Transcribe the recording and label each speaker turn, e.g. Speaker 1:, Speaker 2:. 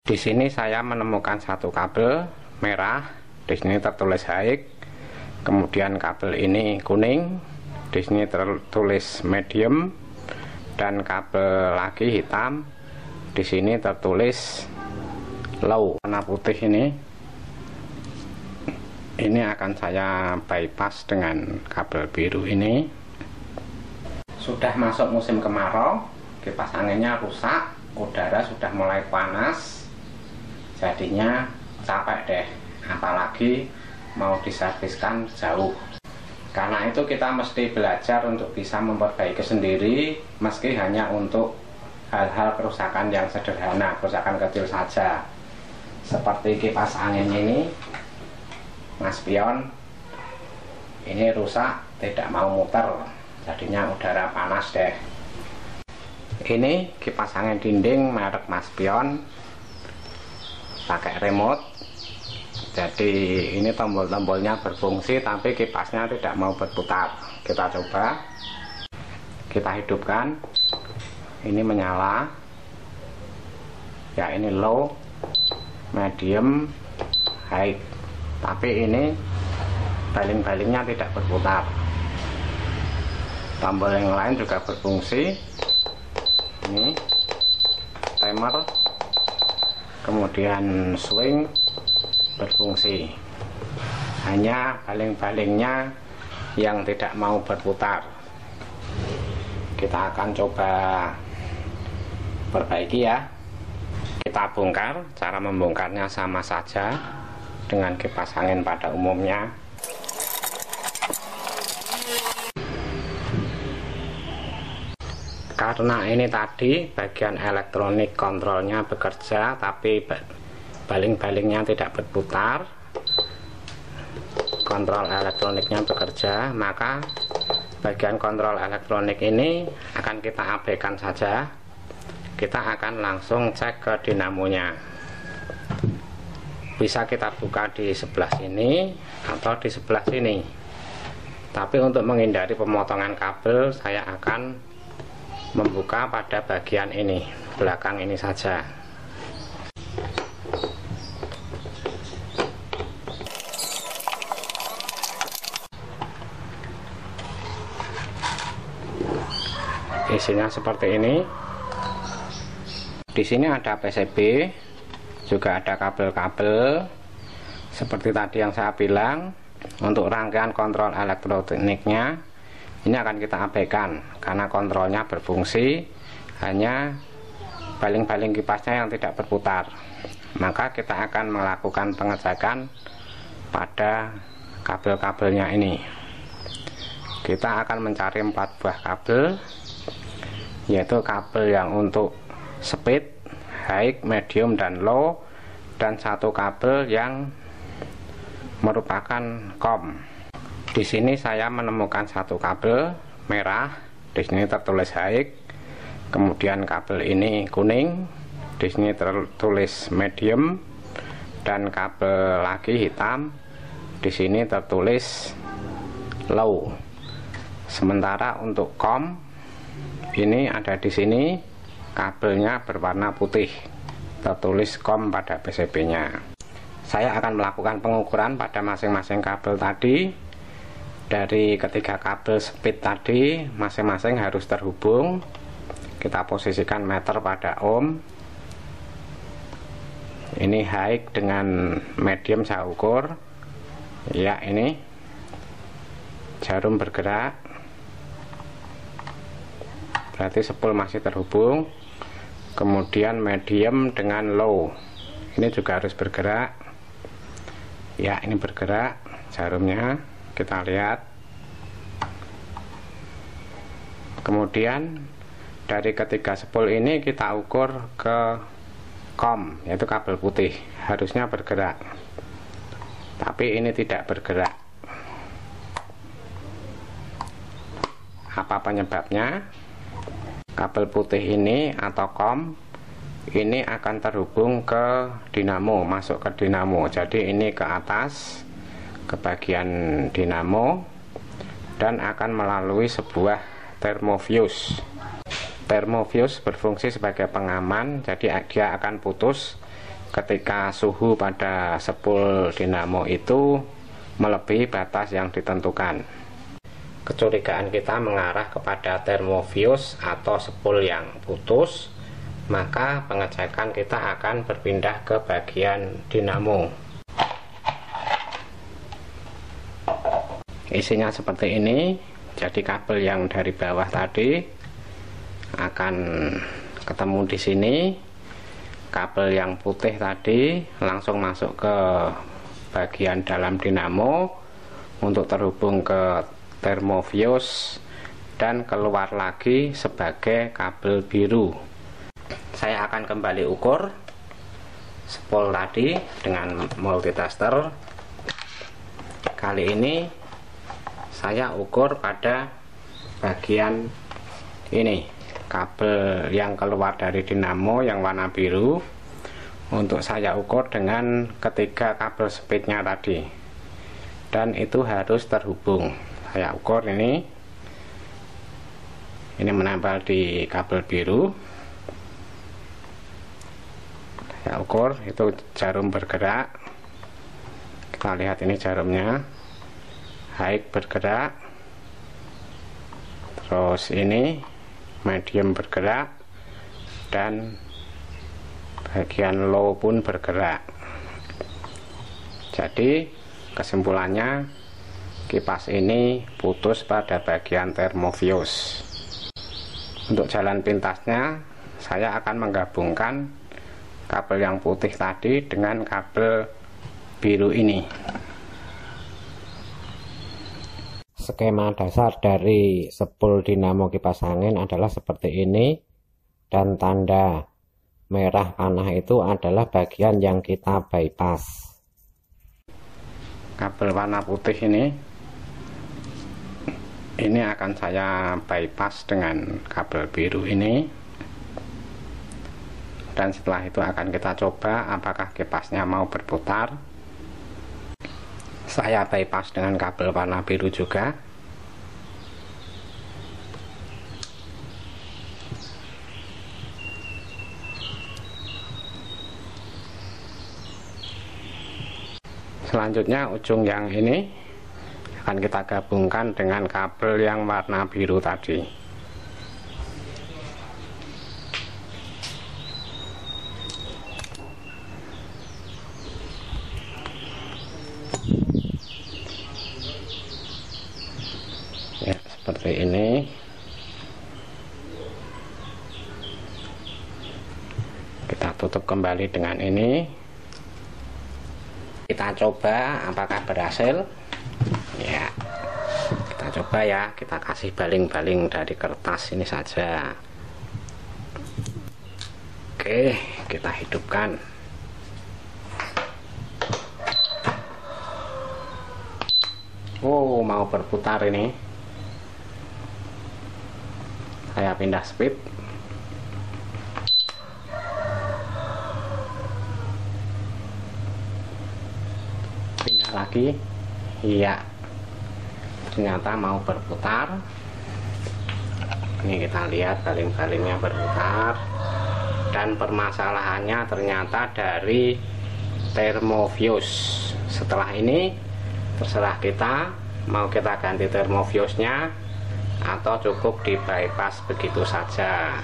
Speaker 1: Di sini saya menemukan satu kabel merah, di sini tertulis high. Kemudian kabel ini kuning, di sini tertulis medium, dan kabel lagi hitam, di sini tertulis low. Warna putih ini akan saya bypass dengan kabel biru ini. Sudah masuk musim kemarau, kipas anginnya rusak, udara sudah mulai panas, jadinya capek deh, apalagi mau diserviskan jauh. Karena itu kita mesti belajar untuk bisa memperbaiki sendiri, meski hanya untuk hal-hal kerusakan yang sederhana, kerusakan kecil saja. Seperti kipas angin ini, mas pion ini rusak, tidak mau muter, jadinya udara panas deh. Ini kipas angin dinding merek mas pion, pakai remote. Jadi ini tombol-tombolnya berfungsi, tapi kipasnya tidak mau berputar. Kita coba, kita hidupkan, ini menyala ya, ini low, medium, high, tapi ini baling-balingnya tidak berputar. Tombol yang lain juga berfungsi, ini timer, kemudian swing berfungsi, hanya baling-balingnya yang tidak mau berputar. Kita akan coba perbaiki ya. Kita bongkar, cara membongkarnya sama saja dengan kipas angin pada umumnya. Karena ini tadi bagian elektronik kontrolnya bekerja, tapi baling-balingnya tidak berputar, kontrol elektroniknya bekerja, maka bagian kontrol elektronik ini akan kita abaikan saja. Kita akan langsung cek ke dinamonya. Bisa kita buka di sebelah sini atau di sebelah sini, tapi untuk menghindari pemotongan kabel, saya akan membuka pada bagian ini, belakang ini saja. Isinya seperti ini. Di sini ada PCB, juga ada kabel-kabel seperti tadi yang saya bilang. Untuk rangkaian kontrol elektroniknya ini akan kita abaikan karena kontrolnya berfungsi, hanya baling-baling kipasnya yang tidak berputar. Maka kita akan melakukan pengecekan pada kabel-kabelnya ini. Kita akan mencari 4 buah kabel, yaitu kabel yang untuk speed, high, medium, dan low, dan satu kabel yang merupakan COM. Di sini saya menemukan satu kabel merah, di sini tertulis high, kemudian kabel ini kuning, di sini tertulis medium, dan kabel lagi hitam, di sini tertulis low. Sementara untuk COM ini ada di sini, kabelnya berwarna putih, tertulis COM pada PCB-nya. Saya akan melakukan pengukuran pada masing-masing kabel tadi. Dari ketiga kabel speed tadi, masing-masing harus terhubung. Kita posisikan meter pada ohm. Ini high dengan medium saya ukur. Ya, ini jarum bergerak, berarti spool masih terhubung. Kemudian medium dengan low, ini juga harus bergerak. Ya, ini bergerak jarumnya, kita lihat. Kemudian dari ketiga spool ini kita ukur ke COM, yaitu kabel putih, harusnya bergerak, tapi ini tidak bergerak. Apa penyebabnya? Kabel putih ini atau COM ini akan terhubung ke dinamo, masuk ke dinamo. Jadi ini ke atas, ke bagian dinamo, dan akan melalui sebuah thermofuse. Thermofuse berfungsi sebagai pengaman, jadi dia akan putus ketika suhu pada spool dinamo itu melebihi batas yang ditentukan. Kecurigaan kita mengarah kepada termofuse atau spool yang putus, maka pengecekan kita akan berpindah ke bagian dinamo. Isinya seperti ini. Jadi kabel yang dari bawah tadi akan ketemu di sini. Kabel yang putih tadi langsung masuk ke bagian dalam dinamo untuk terhubung ke termofuse dan keluar lagi sebagai kabel biru. Saya akan kembali ukur spool tadi dengan multitester. Kali ini saya ukur pada bagian ini, kabel yang keluar dari dinamo yang warna biru. Untuk saya ukur dengan ketiga kabel speednya tadi, dan itu harus terhubung. Saya ukur ini menempel di kabel biru. Saya ukur itu jarum bergerak. Kita lihat ini jarumnya, high bergerak, terus ini medium bergerak, dan bagian low pun bergerak. Jadi kesimpulannya, kipas ini putus pada bagian termofuse. Untuk jalan pintasnya, saya akan menggabungkan kabel yang putih tadi dengan kabel biru ini. Skema dasar dari spool dinamo kipas angin adalah seperti ini, dan tanda merah panah itu adalah bagian yang kita bypass. Kabel warna putih ini akan saya bypass dengan kabel biru ini, dan setelah itu akan kita coba apakah kipasnya mau berputar. Saya bypass dengan kabel warna biru juga. Selanjutnya ujung yang ini akan kita gabungkan dengan kabel yang warna biru tadi. Ya, seperti ini. Kita tutup kembali dengan ini. Kita coba apakah berhasil. Ya, kita coba ya. Kita kasih baling-baling dari kertas ini saja. Oke, kita hidupkan. Oh, mau berputar ini. Saya pindah speed. Pindah lagi. Iya, ternyata mau berputar. Ini kita lihat baling-balingnya berputar, dan permasalahannya ternyata dari termofuse. Setelah ini terserah kita mau kita ganti termofuse nya atau cukup di bypass begitu saja.